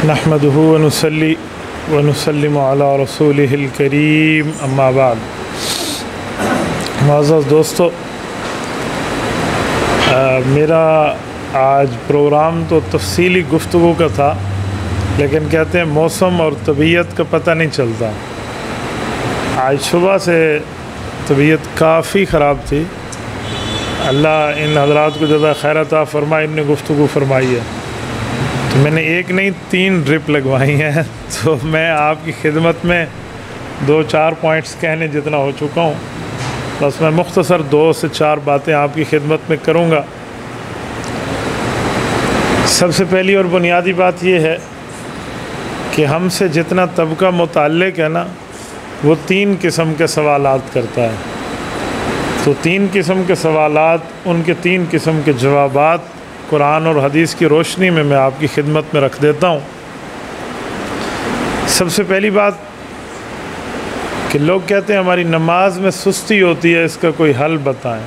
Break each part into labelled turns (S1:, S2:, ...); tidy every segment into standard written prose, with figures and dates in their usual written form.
S1: نحمده ونصلي ونسلم على رسوله الكريم اما بعد۔ معزز دوستو، میرا آج پروگرام تو تفصیلی گفتگو کا تھا، لیکن کہتے ہیں موسم اور طبیعت کا پتہ نہیں چلتا۔ آج صبح سے طبیعت کافی خراب تھی۔ اللہ ان حضرات کو جزا خیر عطا فرمائے، ان نے گفتگو فرمائی ہے تو میں نے ایک نہیں 3 ڈرپ لگوائی ہیں، تو میں آپ کی خدمت میں 2-4 پوائنٹس کہنے جتنا ہو چکا ہوں، بس میں مختصر 2 سے 4 باتیں آپ کی خدمت میں کروں گا۔ سب سے پہلی اور بنیادی بات یہ ہے کہ ہم سے جتنا طبقہ متعلق ہے نا، وہ 3 قسم کے سوالات کرتا ہے، تو 3 قسم کے سوالات، ان کے 3 قسم کے جوابات قرآن اور حدیث کی روشنی میں آپ کی خدمت میں رکھ دیتا ہوں۔ سب سے پہلی بات کہ لوگ کہتے ہیں ہماری نماز میں سستی ہوتی ہے، اس کا کوئی حل بتائیں۔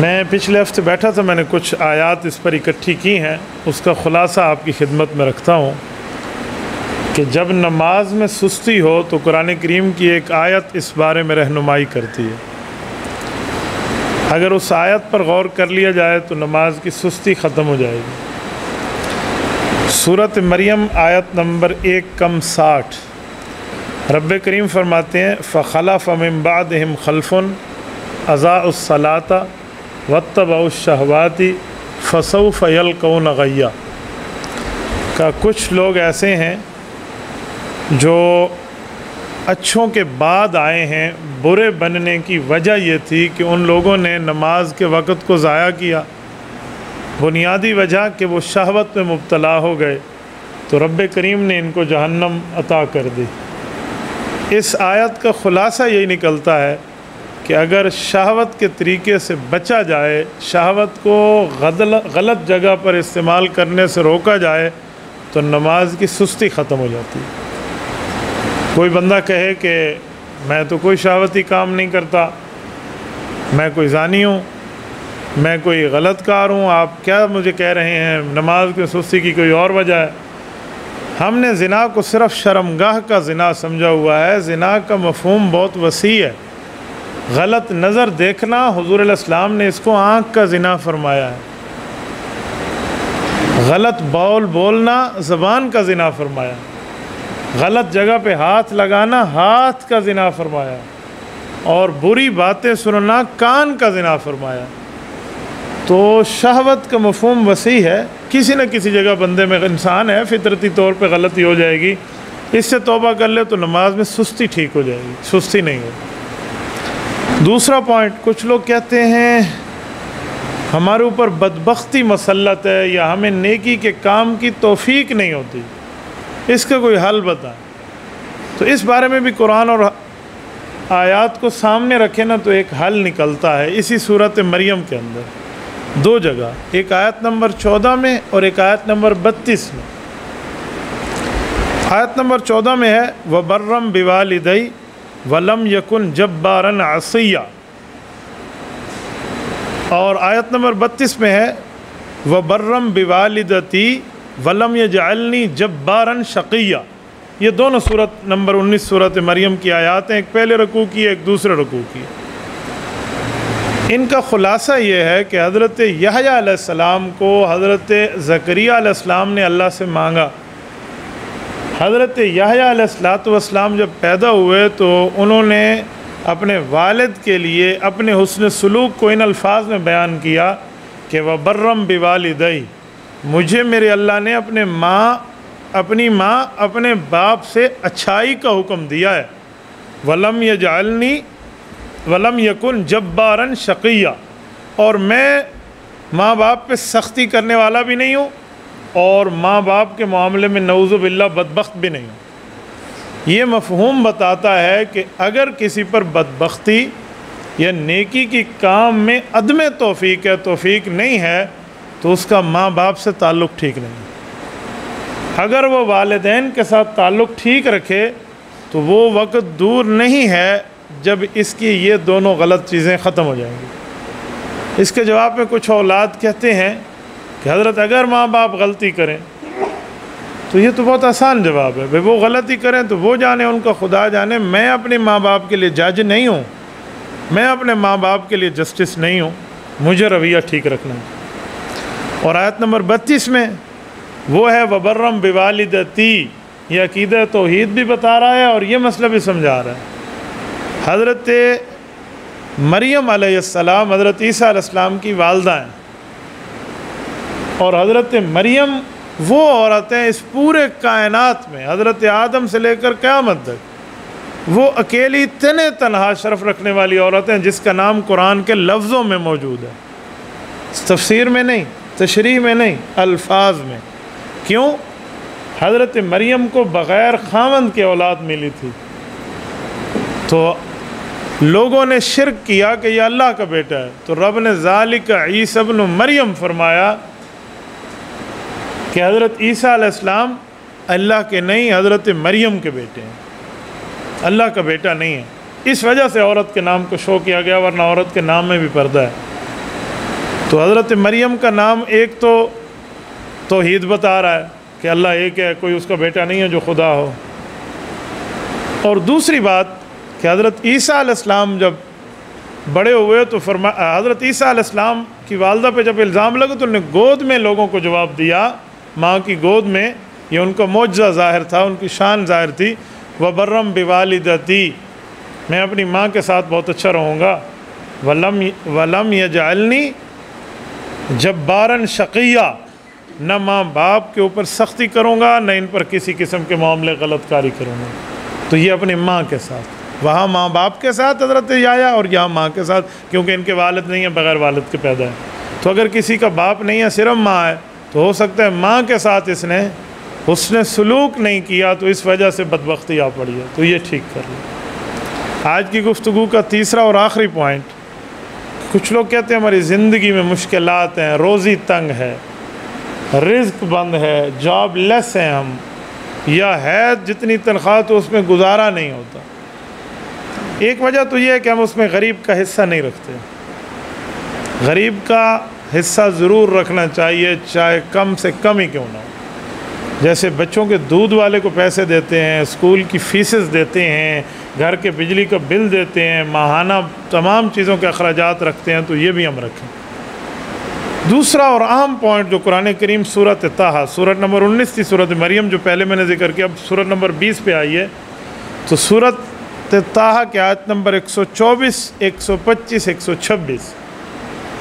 S1: میں پچھلے ہفتے بیٹھا تھا، میں نے کچھ آیات اس پر اکٹھی کی ہیں، اس کا خلاصہ آپ کی خدمت میں رکھتا ہوں کہ جب نماز میں سستی ہو تو قرآن کریم کی ایک آیت اس بارے میں رہنمائی کرتی ہے۔ اگر اس آیت پر غور کر لیا جائے تو نماز کی سستی ختم ہو جائے گی۔ سورۃ مریم آیت نمبر 1:60 رب کریم فرماتے ہیں فَخَلَفَ مِن بَعْدِهِمْ خَلْفٌ أَضَاعُوا الصَّلَاةَ وَاتَّبَعُوا الشَّهَوَاتِ فَسَوْفَ يَلْقَوْنَ غَيًّا کہ کچھ لوگ ایسے ہیں جو اچھوں کے بعد آئے ہیں، برے بننے کی وجہ یہ تھی کہ ان لوگوں نے نماز کے وقت کو ضائع کیا، بنیادی وجہ کہ وہ شہوت میں مبتلا ہو گئے، تو رب کریم نے ان کو جہنم عطا کر دی۔ اس آیت کا خلاصہ یہی نکلتا ہے کہ اگر شہوت کے طریقے سے بچا جائے، شہوت کو غلط جگہ پر استعمال کرنے سے روکا جائے تو نماز کی سستی ختم ہو جاتی ہے۔ کوئی بندہ کہے کہ میں تو کوئی شہوتی کام نہیں کرتا، میں کوئی زانی ہوں، میں کوئی غلط کار ہوں، آپ کیا مجھے کہہ رہے ہیں؟ نماز کی سستی کی کوئی اور وجہ ہے۔ ہم نے زنا کو صرف شرمگاہ کا زنا سمجھا ہوا ہے۔ زنا کا مفہوم بہت وسیع ہے۔ غلط نظر دیکھنا، حضور علیہ السلام نے اس کو آنکھ کا زنا فرمایا ہے۔ غلط بول بولنا، زبان کا زنا فرمایا ہے۔ غلط جگہ پہ ہاتھ لگانا، ہاتھ کا زنا فرمایا، اور بری باتیں سننا، کان کا زنا فرمایا۔ تو شہوت کا مفہوم وسیع ہے، کسی نہ کسی جگہ بندے میں، انسان ہے، فطرتی طور پہ غلطی ہو جائے گی، اس سے توبہ کر لے تو نماز میں سستی ٹھیک ہو جائے گی، سستی نہیں ہوگی۔ دوسرا پوائنٹ، کچھ لوگ کہتے ہیں ہمارے اوپر بدبختی مسلط ہے یا ہمیں نیکی کے کام کی توفیق نہیں ہوتی، اس کا کوئی حل بتائیں۔ تو اس بارے میں بھی قرآن اور آیات کو سامنے رکھے نا تو ایک حل نکلتا ہے۔ اسی سورۃ مریم کے اندر 2 جگہ، ایک آیت نمبر 14 میں اور ایک آیت نمبر 32 میں۔ آیت نمبر 14 میں ہے وَبَرًّا بِوَالِدَيْ وَلَمْ يَكُنْ جَبَّارًا عَصِيًّا، اور آیت نمبر 32 میں ہے وَبَرًّا بِوَالِدَتِي وَلَمْ يَجْعَلْنِي جَبَّارًا شَقِيًّا۔ یہ دونوں سورت نمبر 19 سورۃ مریم کی آیات ہیں، ایک پہلے رکوع کی، ایک دوسرے رکوع کی۔ ان کا خلاصہ یہ ہے کہ حضرت یحییٰ علیہ السلام کو حضرت زکریا علیہ السلام نے اللہ سے مانگا۔ حضرت یحییٰ علیہ السلام جب پیدا ہوئے تو انہوں نے اپنے والد کے لیے اپنے حسن سلوک کو ان الفاظ میں بیان کیا کہ وَبَرًّا بِوَالِدَيْ، مجھے میرے اللہ نے اپنی ماں اپنے باپ سے اچھائی کا حکم دیا ہے۔ وَلَمْ يَجْعَلْنِي وَلَمْ يَكُنْ جَبَّارًا شَقِيًّا، اور میں ماں باپ پہ سختی کرنے والا بھی نہیں ہوں اور ماں باپ کے معاملے میں نعوذ باللہ بدبخت بھی نہیں ہوں۔ یہ مفہوم بتاتا ہے کہ اگر کسی پر بدبختی یا نیکی کی کام میں عدم توفیق ہے، توفیق نہیں ہے، تو اس کا ماں باپ سے تعلق ٹھیک نہیں۔ اگر وہ والدین کے ساتھ تعلق ٹھیک رکھے تو وہ وقت دور نہیں ہے جب اس کی یہ دونوں غلط چیزیں ختم ہو جائیں گی۔ اس کے جواب میں کچھ اولاد کہتے ہیں کہ حضرت اگر ماں باپ غلطی کریں تو یہ تو بہت آسان جواب ہے، بھائی وہ غلطی کریں تو وہ جانے، ان کا خدا جانے، میں اپنے ماں باپ کے لیے جج نہیں ہوں، میں اپنے ماں باپ کے لیے جسٹس نہیں ہوں، مجھے رویہ ٹھیک رکھنا ہے۔ اور آیت نمبر 32 میں وہ ہے وبرم بوالدتی، یہ عقیدہ توحید بھی بتا رہا ہے اور یہ مسئلہ بھی سمجھا رہا ہے۔ حضرت مریم علیہ السلام حضرت عیسیٰ علیہ السلام کی والدہ ہیں، اور حضرت مریم وہ عورتیں اس پورے کائنات میں حضرت آدم سے لے کر قیامت تک وہ اکیلی تنہا شرف رکھنے والی عورتیں جس کا نام قرآن کے لفظوں میں موجود ہے، تفسیر میں نہیں، تشریح میں نہیں، الفاظ میں۔ کیوں؟ حضرت مریم کو بغیر خاوند کے اولاد ملی تھی، تو لوگوں نے شرک کیا کہ یہ اللہ کا بیٹا ہے، تو رب نے ذالک عیسی ابن مریم فرمایا کہ حضرت عیسیٰ علیہ السلام اللہ کے نہیں، حضرت مریم کے بیٹے ہیں، اللہ کا بیٹا نہیں ہے۔ اس وجہ سے عورت کے نام کو شو کیا گیا، ورنہ عورت کے نام میں بھی پردہ ہے۔ تو حضرت مریم کا نام ایک تو توحید بتا رہا ہے کہ اللہ ایک ہے، کوئی اس کا بیٹا نہیں ہے جو خدا ہو، اور دوسری بات کہ حضرت عیسیٰ علیہ السلام جب بڑے ہوئے تو حضرت عیسیٰ علیہ السلام کی والدہ پہ جب الزام لگا تو انہوں نے گود میں لوگوں کو جواب دیا، ماں کی گود میں، یہ ان کا معجزہ ظاہر تھا، ان کی شان ظاہر تھی، وبرم بوالدتی، میں اپنی ماں کے ساتھ بہت اچھا رہوں گا، ولم یجعلنی جبارا شقیہ، نہ ماں باپ کے اوپر سختی کروں گا، نہ ان پر کسی قسم کے معاملے غلط کاری کروں گا۔ تو یہ اپنی ماں کے ساتھ، وہاں ماں باپ کے ساتھ حضرت یحییٰ، اور یہاں ماں کے ساتھ، کیونکہ ان کے والد نہیں ہیں، بغیر والد کے پیدا ہے۔ تو اگر کسی کا باپ نہیں ہے، صرف ماں ہے، تو ہو سکتا ہے ماں کے ساتھ اس نے حسن سلوک نہیں کیا، تو اس وجہ سے بدبختی آ پڑی ہے، تو یہ ٹھیک کر لیں۔ آج کی گفتگو کا تیسرا اور آخری پوائنٹ، کچھ لوگ کہتے ہیں ہماری زندگی میں مشکلات ہیں، روزی تنگ ہے، رزق بند ہے، جاب لیس ہیں ہم، یا ہے جتنی تنخواہ تو اس میں گزارا نہیں ہوتا۔ ایک وجہ تو یہ ہے کہ ہم اس میں غریب کا حصہ نہیں رکھتے۔ غریب کا حصہ ضرور رکھنا چاہیے، چاہے کم سے کم ہی کیوں نہ ہو۔ جیسے بچوں کے دودھ والے کو پیسے دیتے ہیں، اسکول کی فیسز دیتے ہیں، گھر کے بجلی کا بل دیتے ہیں، ماہانہ تمام چیزوں کے اخراجات رکھتے ہیں، تو یہ بھی ہم رکھیں۔ دوسرا اور اہم پوائنٹ جو قرآن کریم سورۃ طٰہٰ، سورۃ نمبر 19 تھی سورۃ مریم جو پہلے میں نے ذکر کیا، اب سورۃ نمبر 20 پہ آئی ہے، تو سورۃ طٰہٰ کے آیت نمبر 124، 125، 126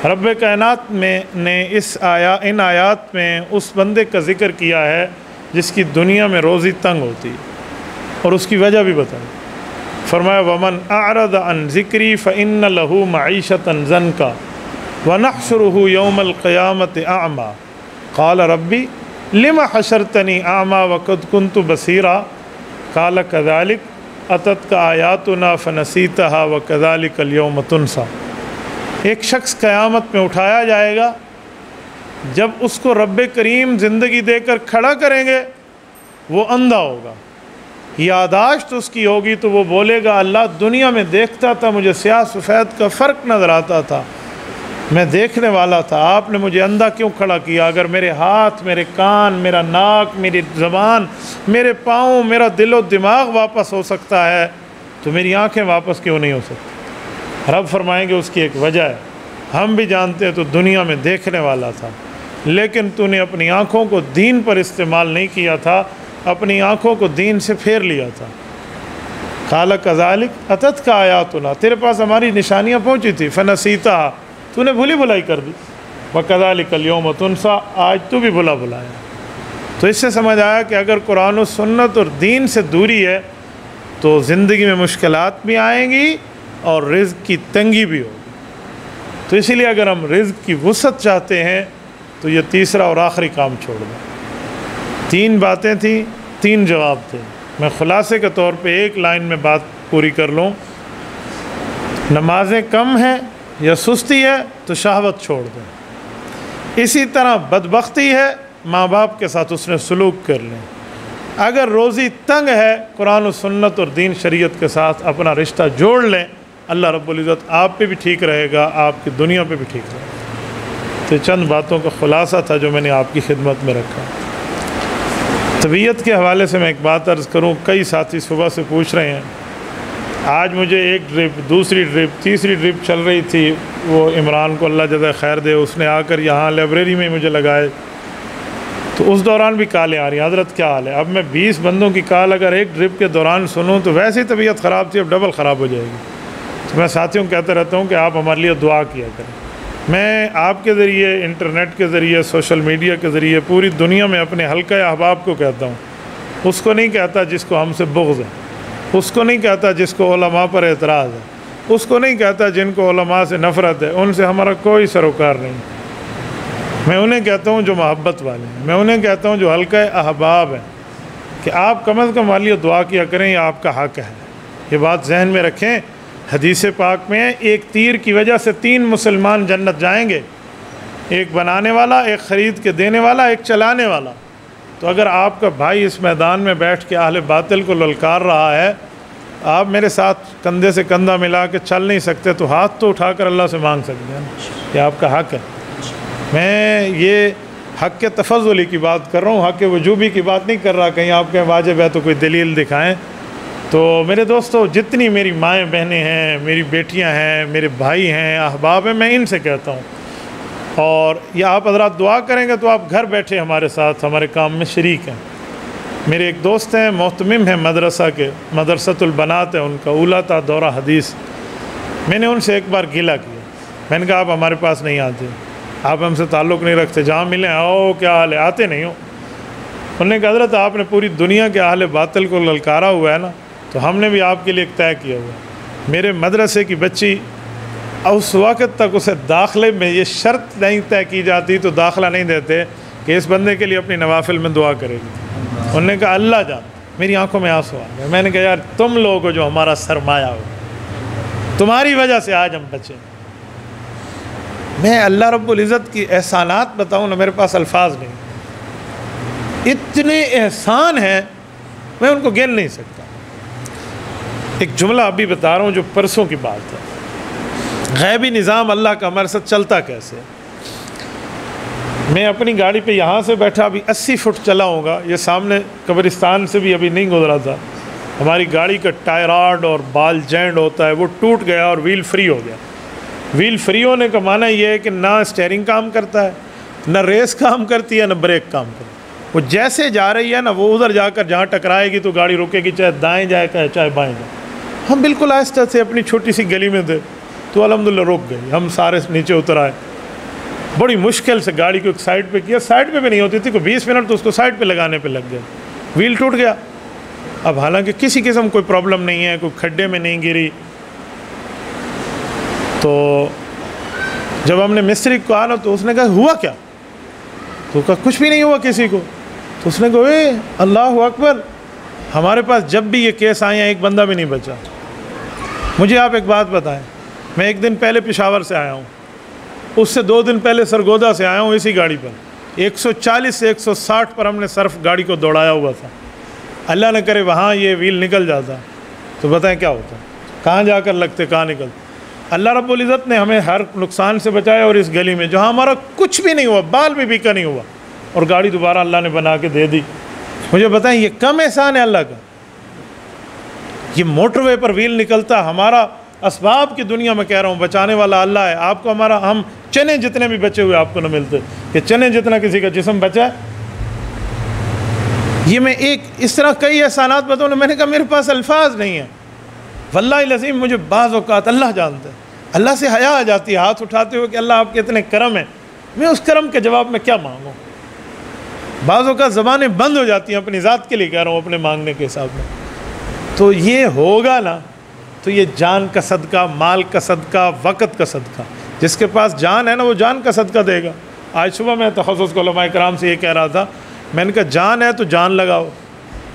S1: رب کائنات نے ان آیات میں اس بندے کا ذکر کیا ہے جس کی دنیا میں روزی تنگ ہوتی ہے، اور اس کی وجہ بھی بتائی۔ فرمایا وَمَنْ أَعْرَضَ عَنْ ذِكْرِي فَإِنَّ لَهُ مَعِيشَةً ضَنْكًا وَنَحْشُرُهُ يَوْمَ الْقِيَامَةِ أَعْمَى قَالَ رَبِّ لِمَ حَشَرْتَنِي أَعْمَى وَقَدْ كُنْتُ بَصِيرًا قَالَ كَذَلِكَ أَتَتْكَ آيَاتُنَا فَنَسِيتَهَا وَكَذَلِكَ الْيَوْمَ تُنْسَى۔ ایک شخص قیامت میں اٹھایا جائے گا جب اس کو رب کریم زندگی دے کر کھڑا کریں گے، وہ اندھا ہوگا، یاداشت اس کی ہوگی، تو وہ بولے گا اللہ دنیا میں دیکھتا تھا، مجھے سیاہ سفید کا فرق نظر آتا تھا، میں دیکھنے والا تھا، آپ نے مجھے اندھا کیوں کھڑا کیا؟ اگر میرے ہاتھ، میرے کان، میرا ناک، میری زبان، میرے پاؤں، میرا دل و دماغ واپس ہو سکتا ہے تو میری آنکھیں واپس کیوں نہیں ہو سکتی؟ رب فرمائیں گے اس کی ایک وجہ ہے، ہم بھی جانتے ہیں تو دنیا میں دیکھنے والا تھا، لیکن تو نے اپنی آنکھوں کو دین پر استعمال نہیں کیا تھا، اپنی آنکھوں کو دین سے پھیر لیا تھا۔ قال کذالک اتتک آیاتنا، تیرے پاس ہماری نشانیاں پہنچی تھی، فنسیتہا، تو نے بھولی بھلائی کر دی، وکذالک الیوم تنسیٰ، آج تو بھی بھلا بھلایا۔ تو اس سے سمجھ آیا کہ اگر قرآن و سنت اور دین سے دوری ہے تو زندگی میں مشکلات بھی آئیں گی اور رزق کی تنگی بھی ہوگی۔ تو اسی لیے اگر ہم رزق کی وسعت چاہتے ہیں تو یہ تیسرا اور آخری کام چھوڑ دیں۔ 3 باتیں تھیں، 3 جواب تھے۔ میں خلاصے کے طور پہ ایک لائن میں بات پوری کر لوں، نمازیں کم ہیں یا سستی ہے تو شہوت چھوڑ دیں۔ اسی طرح بدبختی ہے، ماں باپ کے ساتھ اس نے سلوک کر لیں۔ اگر روزی تنگ ہے، قرآن و سنت اور دین شریعت کے ساتھ اپنا رشتہ جوڑ لیں، اللہ رب العزت آپ پہ بھی ٹھیک رہے گا، آپ کی دنیا پہ بھی ٹھیک رہے گا۔ تو چند باتوں کا خلاصہ تھا جو میں نے آپ کی خدمت میں رکھا۔ طبیعت کے حوالے سے میں ایک بات عرض کروں، کئی ساتھی صبح سے پوچھ رہے ہیں، آج مجھے ایک ڈرپ، دوسری ڈرپ، تیسری ڈرپ چل رہی تھی، وہ عمران کو اللہ جزائے خیر دے، اس نے آ کر یہاں لائبریری میں مجھے لگائے، تو اس دوران بھی کالیں آ رہی ہیں، حضرت کیا حال ہے؟ اب میں 20 بندوں کی کال اگر ایک ڈرپ کے دوران سنوں تو ویسے ہی طبیعت خراب تھی، اب ڈبل خراب ہو جائے گی۔ تو میں ساتھیوں کو کہتا رہتا ہوں کہ آپ ہمارے لیے دعا کیا کریں۔ میں آپ کے ذریعے، انٹرنیٹ کے ذریعے، سوشل میڈیا کے ذریعے پوری دنیا میں اپنے حلقہ احباب کو کہتا ہوں، اس کو نہیں کہتا جس کو ہم سے بغض ہے، اس کو نہیں کہتا جس کو علماء پر اعتراض ہے، اس کو نہیں کہتا جن کو علماء سے نفرت ہے، ان سے ہمارا کوئی سروکار نہیں۔ میں انہیں کہتا ہوں جو محبت والے ہیں، میں انہیں کہتا ہوں جو حلقہ احباب ہیں، کہ آپ کم از کم ہمارے لیے دعا کیا کریں، یہ آپ کا حق ہے۔ یہ بات ذہن میں رکھیں، حدیث پاک میں ایک تیر کی وجہ سے 3 مسلمان جنت جائیں گے، ایک بنانے والا، ایک خرید کے دینے والا، ایک چلانے والا۔ تو اگر آپ کا بھائی اس میدان میں بیٹھ کے اہل باطل کو للکار رہا ہے، آپ میرے ساتھ کندھے سے کندھا ملا کے چل نہیں سکتے تو ہاتھ تو اٹھا کر اللہ سے مانگ سکتے ہیں، یہ آپ کا حق ہے۔ میں یہ حق کے تفضلی کی بات کر رہا ہوں، حق کے وجوبی کی بات نہیں کر رہا، کہیں آپ کہیں واجب ہے تو کوئی دلیل دکھائیں۔ تو میرے دوستو، جتنی میری مائیں بہنیں ہیں، میری بیٹیاں ہیں، میرے بھائی ہیں، احباب ہیں، میں ان سے کہتا ہوں، اور یہ آپ حضرات دعا کریں گے تو آپ گھر بیٹھے ہمارے ساتھ ہمارے کام میں شریک ہیں۔ میرے ایک دوست ہیں، محتمم ہیں مدرسہ کے، مدرسۃ البنات ہے ان کا، اولیٰ تا دورہ حدیث۔ میں نے ان سے ایک بار گلہ کیا، میں نے کہا آپ ہمارے پاس نہیں آتے، آپ ہم سے تعلق نہیں رکھتے، جہاں ملیں آؤ کیا حال ہے، آتے نہیں ہو۔ انہوں نے کہا حضرت آپ نے پوری دنیا کے اہل باطل کو للکارا ہوا ہے نا، تو ہم نے بھی آپ کے لیے ایک طے کیا ہوا ہے۔ میرے مدرسے کی بچی اس وقت تک اسے داخلے میں یہ شرط نہیں طے کی جاتی تو داخلہ نہیں دیتے کہ اس بندے کے لیے اپنی نوافل میں دعا کرے گی۔ انہوں نے کہا اللہ جان، میری آنکھوں میں آنسو آ گئے۔ میں نے کہا یار تم لوگ ہو جو ہمارا سرمایہ ہو، تمہاری وجہ سے آج ہم بچے۔ میں اللہ رب العزت کی احسانات بتاؤں نا، میرے پاس الفاظ نہیں، اتنے احسان ہیں میں ان کو گن نہیں سکتا۔ ایک جملہ ابھی بتا رہا ہوں جو پرسوں کی بات ہے، غیبی نظام اللہ کا ہمارے ساتھ چلتا کیسے۔ میں اپنی گاڑی پہ یہاں سے بیٹھا ابھی 80 فٹ چلا ہوں گا، یہ سامنے قبرستان سے بھی ابھی نہیں گزرا تھا، ہماری گاڑی کا ٹائر راڈ اور بال جینڈ ہوتا ہے وہ ٹوٹ گیا اور ویل فری ہو گیا۔ ویل فری ہونے کا معنی یہ ہے کہ نہ اسٹیئرنگ کام کرتا ہے، نہ ریس کام کرتی ہے، نہ بریک کام کرتی ہے، وہ جیسے جا رہی ہے نا وہ ادھر جا کر جہاں ٹکرائے گی تو گاڑی رکے گی، چاہے دائیں جائے چاہے بائیں جائے۔ ہم بالکل آہستہ سے اپنی چھوٹی سی گلی میں تھے تو الحمدللہ رک گئی، ہم سارے نیچے اتر آئے، بڑی مشکل سے گاڑی کو ایک سائڈ پہ کیا، سائڈ پہ بھی نہیں ہوتی تھی، کوئی 20 منٹ تو اس کو سائڈ پہ لگانے پہ لگ گئے، ویل ٹوٹ گیا۔ اب حالانکہ کسی قسم کوئی پرابلم نہیں ہے، کوئی کھڈے میں نہیں گری۔ تو جب ہم نے مستری کو کہا نا تو اس نے کہا ہوا کیا؟ تو کہا کچھ بھی نہیں ہوا کسی کو۔ تو اس نے کہا اے اللہ اکبر، ہمارے پاس جب بھی یہ کیس آئے ہیں ایک بندہ بھی نہیں بچا۔ مجھے آپ ایک بات بتائیں، میں ایک دن پہلے پشاور سے آیا ہوں، اس سے 2 دن پہلے سرگودا سے آیا ہوں اسی گاڑی پر، 140 سے 160 پر ہم نے صرف گاڑی کو دوڑایا ہوا تھا۔ اللہ نہ کرے وہاں یہ ویل نکل جاتا تو بتائیں کیا ہوتا، کہاں جا کر لگتے، کہاں نکلتے۔ اللہ رب العزت نے ہمیں ہر نقصان سے بچایا، اور اس گلی میں جہاں ہمارا کچھ بھی نہیں ہوا، بال بھی بیکا نہیں ہوا، اور گاڑی دوبارہ اللہ نے بنا کے دے دی۔ مجھے بتائیں یہ کم احسان ہے اللہ کا؟ یہ موٹر وے پر ویل نکلتا، ہمارا اسباب کی دنیا میں کہہ رہا ہوں بچانے والا اللہ ہے۔ آپ کو ہمارا، ہم چنے جتنے بھی بچے ہوئے آپ کو نہ ملتے، کہ چنے جتنا کسی کا جسم بچا ہے۔ یہ میں ایک اس طرح کئی احسانات بتاؤں، میں نے کہا میرے پاس الفاظ نہیں ہیں واللہ العظیم۔ مجھے بعض اوقات اللہ جانتا ہے، اللہ سے حیا آ جاتی ہے ہاتھ اٹھاتے ہوئے کہ اللہ آپ کے اتنے کرم ہیں، میں اس کرم کے جواب میں کیا مانگوں۔ بعض اوقات زبانیں بند ہو جاتی ہیں، اپنی ذات کے لیے کہہ رہا ہوں، اپنے مانگنے کے حساب میں۔ تو یہ ہوگا نا تو یہ جان کا صدقہ، مال کا صدقہ، وقت کا صدقہ، جس کے پاس جان ہے نا وہ جان کا صدقہ دے گا۔ آج صبح میں تخصص کو علماء کرام سے یہ کہہ رہا تھا، میں نے کہا جان ہے تو جان لگاؤ،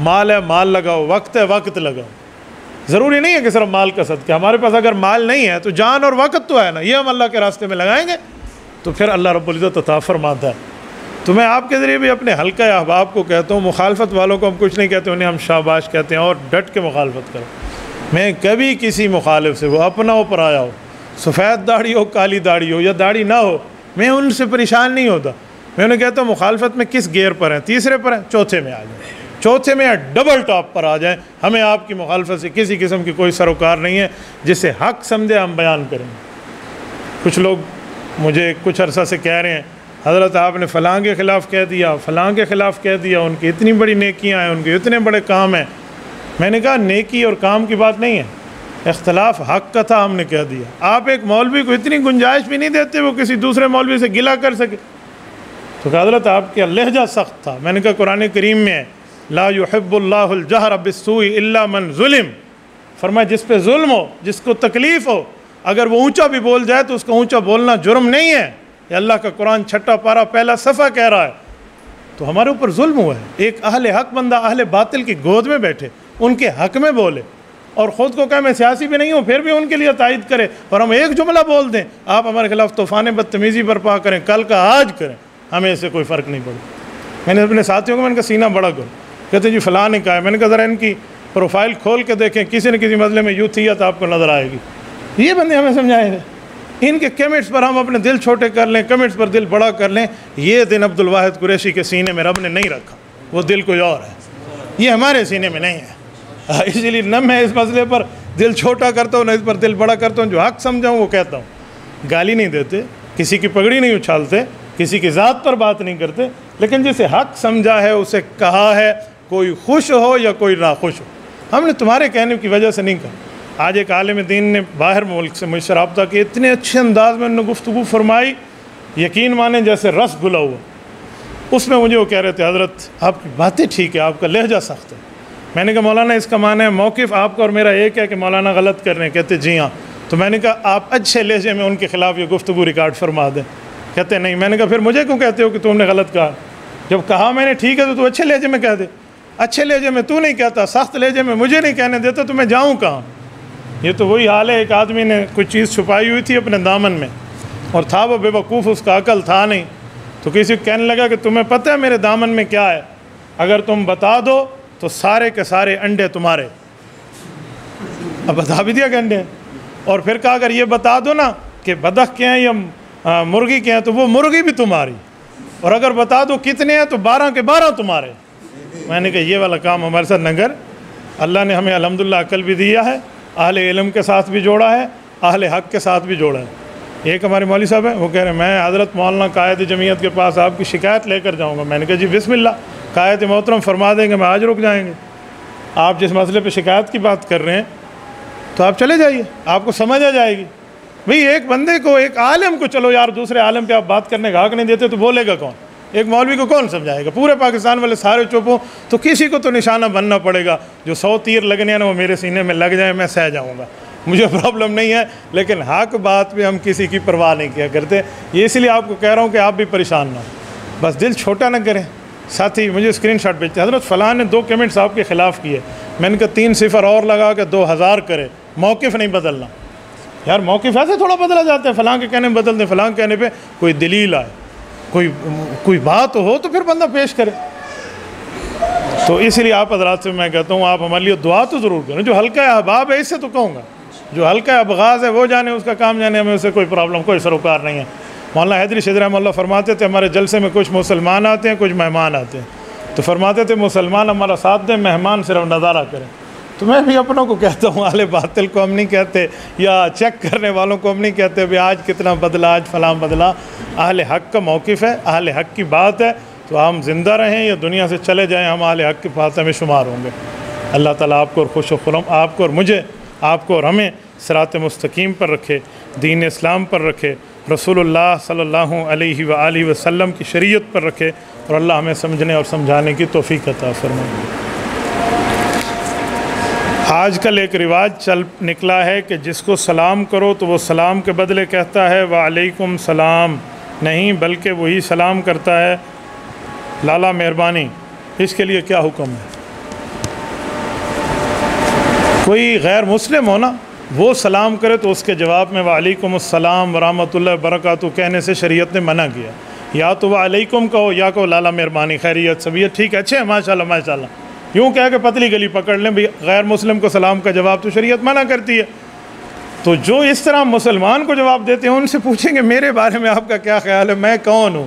S1: مال ہے مال لگاؤ، وقت ہے وقت لگاؤ۔ ضروری نہیں ہے کہ صرف مال کا صدقہ، ہمارے پاس اگر مال نہیں ہے تو جان اور وقت تو ہے نا، یہ ہم اللہ کے راستے میں لگائیں گے تو پھر اللہ رب العزت عطا فرماتا ہے۔ تو میں آپ کے ذریعے بھی اپنے حلقہ احباب کو کہتا ہوں، مخالفت والوں کو ہم کچھ نہیں کہتے، انہیں ہم شاباش کہتے ہیں، اور ڈٹ کے مخالفت کرو۔ میں کبھی کسی مخالف سے، وہ اپنا ہو پرایا ہو، سفید داڑھی ہو کالی داڑھی ہو یا داڑھی نہ ہو، میں ان سے پریشان نہیں ہوتا۔ میں انہیں کہتا ہوں مخالفت میں کس گیئر پر ہیں؟ تیسرے پر ہیں؟ چوتھے میں آ جائیں، چوتھے میں یا ڈبل ٹاپ پر آ جائیں، ہمیں آپ کی مخالفت سے کسی قسم کی کوئی سروکار نہیں ہے، جسے حق سمجھے ہم بیان کریں گے۔ کچھ لوگ مجھے کچھ عرصہ سے کہہ رہے ہیں حضرت آپ نے فلاں کے خلاف کہہ دیا، فلاں کے خلاف کہہ دیا، ان کی اتنی بڑی نیکیاں ہیں، ان کے اتنے بڑے کام ہیں۔ میں نے کہا نیکی اور کام کی بات نہیں ہے، اختلاف حق کا تھا، ہم نے کہہ دیا۔ آپ ایک مولوی کو اتنی گنجائش بھی نہیں دیتے وہ کسی دوسرے مولوی سے گلہ کر سکے۔ تو کہا حضرت آپ کا لہجہ سخت تھا۔ میں نے کہا قرآن کریم میں ہے لا يحب اللہ الجہر بالسوء الا من ظلم، فرمایا جس پہ ظلم ہو، جس کو تکلیف ہو، اگر وہ اونچا بھی بول جائے تو اس کا اونچا بولنا جرم نہیں ہے۔ یہ اللہ کا قرآن 6 پارہ پہلا صفحہ کہہ رہا ہے۔ تو ہمارے اوپر ظلم ہوا ہے، ایک اہل حق بندہ اہل باطل کی گود میں بیٹھے، ان کے حق میں بولے، اور خود کو کہے میں سیاسی بھی نہیں ہوں، پھر بھی ان کے لیے تائید کرے، اور ہم ایک جملہ بول دیں آپ ہمارے خلاف طوفان بدتمیزی برپا کریں، کل کا آج کریں، ہمیں اس سے کوئی فرق نہیں پڑے۔ میں نے اپنے ساتھیوں کو میں نے کہا سینہ بڑا کرو، کہتے جی فلاں نے کہا ہے۔ میں نے کہا ذرا ان کی پروفائل کھول کے دیکھیں، کسی نہ کسی مسئلے میں یوتھیت آپ کو نظر آئے گی۔ یہ بندے ہمیں سمجھائیں گے، ان کے کمنٹس پر ہم اپنے دل چھوٹے کر لیں، کمنٹس پر دل بڑا کر لیں۔ یہ دن عبد الواحد قریشی کے سینے میں رب نے نہیں رکھا، وہ دل کوئی اور ہے، یہ ہمارے سینے میں نہیں ہے۔ اسی لیے نہ میں اس مسئلے پر دل چھوٹا کرتا ہوں نہ اس پر دل بڑا کرتا ہوں، جو حق سمجھا ہوں وہ کہتا ہوں۔ گالی نہیں دیتے، کسی کی پگڑی نہیں اچھالتے، کسی کی ذات پر بات نہیں کرتے، لیکن جسے حق سمجھا ہے اسے کہا ہے، کوئی خوش ہو یا کوئی ناخوش ہو۔ ہم نے تمہارے کہنے کی وجہ سے نہیں کہا۔ آج ایک عالم دین نے باہر ملک سے مجھ سے رابطہ کیا، اتنے اچھے انداز میں انہوں نے گفتگو فرمائی، یقین مانیں جیسے رس گھلا ہوا۔ اس میں مجھے وہ کہہ رہے تھے حضرت آپ کی باتیں ٹھیک ہے، آپ کا لہجہ سخت ہے۔ میں نے کہا مولانا اس کا معنی ہے موقف آپ کا اور میرا ایک ہے کہ مولانا غلط کر رہے ہیں؟ کہتے جی ہاں۔ تو میں نے کہا آپ اچھے لہجے میں ان کے خلاف یہ گفتگو ریکارڈ فرما دیں۔ کہتے نہیں۔ میں نے کہا پھر مجھے کیوں کہتے ہو کہ تم نے غلط کہا؟ جب کہا میں نے ٹھیک ہے تو اچھے لہجے میں کہہ دے۔ اچھے لہجے میں تو نہیں کہتا، سخت لہجے میں مجھے نہیں کہنے دیتا، تو میں جاؤں کہاں؟ یہ تو وہی حال ہے، ایک آدمی نے کچھ چیز چھپائی ہوئی تھی اپنے دامن میں، اور تھا وہ بے وقوف، اس کا عقل تھا نہیں، تو کسی کو کہنے لگا کہ تمہیں پتہ ہے میرے دامن میں کیا ہے؟ اگر تم بتا دو تو سارے کے سارے انڈے تمہارے۔ اب بتا بھی دیا کہ انڈے، اور پھر کہا اگر یہ بتا دو نا کہ بدخ کے ہیں یا مرغی کے ہیں تو وہ مرغی بھی تمہاری، اور اگر بتا دو کتنے ہیں تو 12 کے 12 تمہارے۔ میں نے کہا یہ والا کام ہمارے ساتھ نہ کر۔ اللہ نے ہمیں الحمدللہ عقل بھی دیا ہے، اہل علم کے ساتھ بھی جوڑا ہے، اہل حق کے ساتھ بھی جوڑا ہے۔ ایک ہمارے مولوی صاحب ہیں، وہ کہہ رہے ہیں میں حضرت مولانا قائد جمعیت کے پاس آپ کی شکایت لے کر جاؤں گا۔ میں نے کہا جی بسم اللہ، قائد محترم فرما دیں گے میں آج رک جائیں گے۔ آپ جس مسئلے پہ شکایت کی بات کر رہے ہیں تو آپ چلے جائیے، آپ کو سمجھ آ جائے گی۔ بھئی ایک بندے کو، ایک عالم کو، چلو یار دوسرے عالم پہ آپ بات کرنے کا حق نہیں دیتے تو بولے گا کون؟ ایک مولوی کو کون سمجھائے گا؟ پورے پاکستان والے سارے چپ ہوں تو کسی کو تو نشانہ بننا پڑے گا۔ جو 100 تیر لگنے ہیں نا وہ میرے سینے میں لگ جائیں، میں سہ جاؤں گا، مجھے پرابلم نہیں ہے، لیکن حق بات پہ ہم کسی کی پرواہ نہیں کیا کرتے۔ یہ اس لیے آپ کو کہہ رہا ہوں کہ آپ بھی پریشان نہ ہوں، بس دل چھوٹا نہ کریں۔ ساتھی مجھے اسکرین شاٹ بھیجتے حضرت فلاں نے 2 کمنٹس آپ کے خلاف کیے، میں نے کہا 3 صفر اور لگا کے 2000 کرے، موقف نہیں بدلنا۔ یار موقف ایسے تھوڑا بدلا جاتا ہے، فلاں کے کہنے میں بدل دیں، فلاں کے کہنے پہ کوئی دلیل آئے، کوئی بات ہو تو پھر بندہ پیش کرے۔ تو اس لیے آپ حضرات سے میں کہتا ہوں آپ ہمارے لیے دعا تو ضرور کریں۔ جو حلقہ احباب ہے اس سے تو کہوں گا، جو حلقہ ابغاض ہے وہ جانے، اس کا کام جانے، ہمیں اس سے کوئی پرابلم، کوئی سروکار نہیں ہے۔ مولانا حیدری شیخ رحمہ اللہ فرماتے تھے ہمارے جلسے میں کچھ مسلمان آتے ہیں، کچھ مہمان آتے ہیں، تو فرماتے تھے مسلمان ہمارا ساتھ دیں، مہمان صرف نظارہ کریں۔ تو میں بھی اپنوں کو کہتا ہوں، اہل باطل کو ہم نہیں کہتے، یا چیک کرنے والوں کو ہم نہیں کہتے بھی آج کتنا بدلا، آج فلاں بدلا۔ اہل حق کا موقف ہے، اہل حق کی بات ہے، تو ہم زندہ رہیں یا دنیا سے چلے جائیں، ہم اہل حق کے پاس میں شمار ہوں گے۔ اللہ تعالیٰ آپ کو اور خوش و خرم، آپ کو اور مجھے، آپ کو اور ہمیں صراط مستقیم پر رکھے، دین اسلام پر رکھے، رسول اللہ صلی اللہ علیہ وآلہ وسلم کی شریعت پر رکھے، اور اللہ ہمیں سمجھنے اور سمجھانے کی توفیق عطا فرمائے۔ آج کل ایک رواج چل نکلا ہے کہ جس کو سلام کرو تو وہ سلام کے بدلے کہتا ہے وعلیکم سلام، نہیں بلکہ وہی سلام کرتا ہے لالا مہربانی۔ اس کے لیے کیا حکم ہے؟ کوئی غیر مسلم ہو نا، وہ سلام کرے تو اس کے جواب میں وعلیکم السلام ورحمۃ اللہ وبرکاتہ کہنے سے شریعت نے منع کیا۔ یا تو وعلیکم کہو یا کہو لالا مہربانی، خیریت سبیت ٹھیک ہے، اچھے ماشاءاللہ ماشاءاللہ، یوں کہہ کہ پتلی گلی پکڑ لیں بھی غیر مسلم کو سلام کا جواب تو شریعت منع کرتی ہے۔ تو جو اس طرح مسلمان کو جواب دیتے ہیں ان سے پوچھیں گے میرے بارے میں آپ کا کیا خیال ہے، میں کون ہوں؟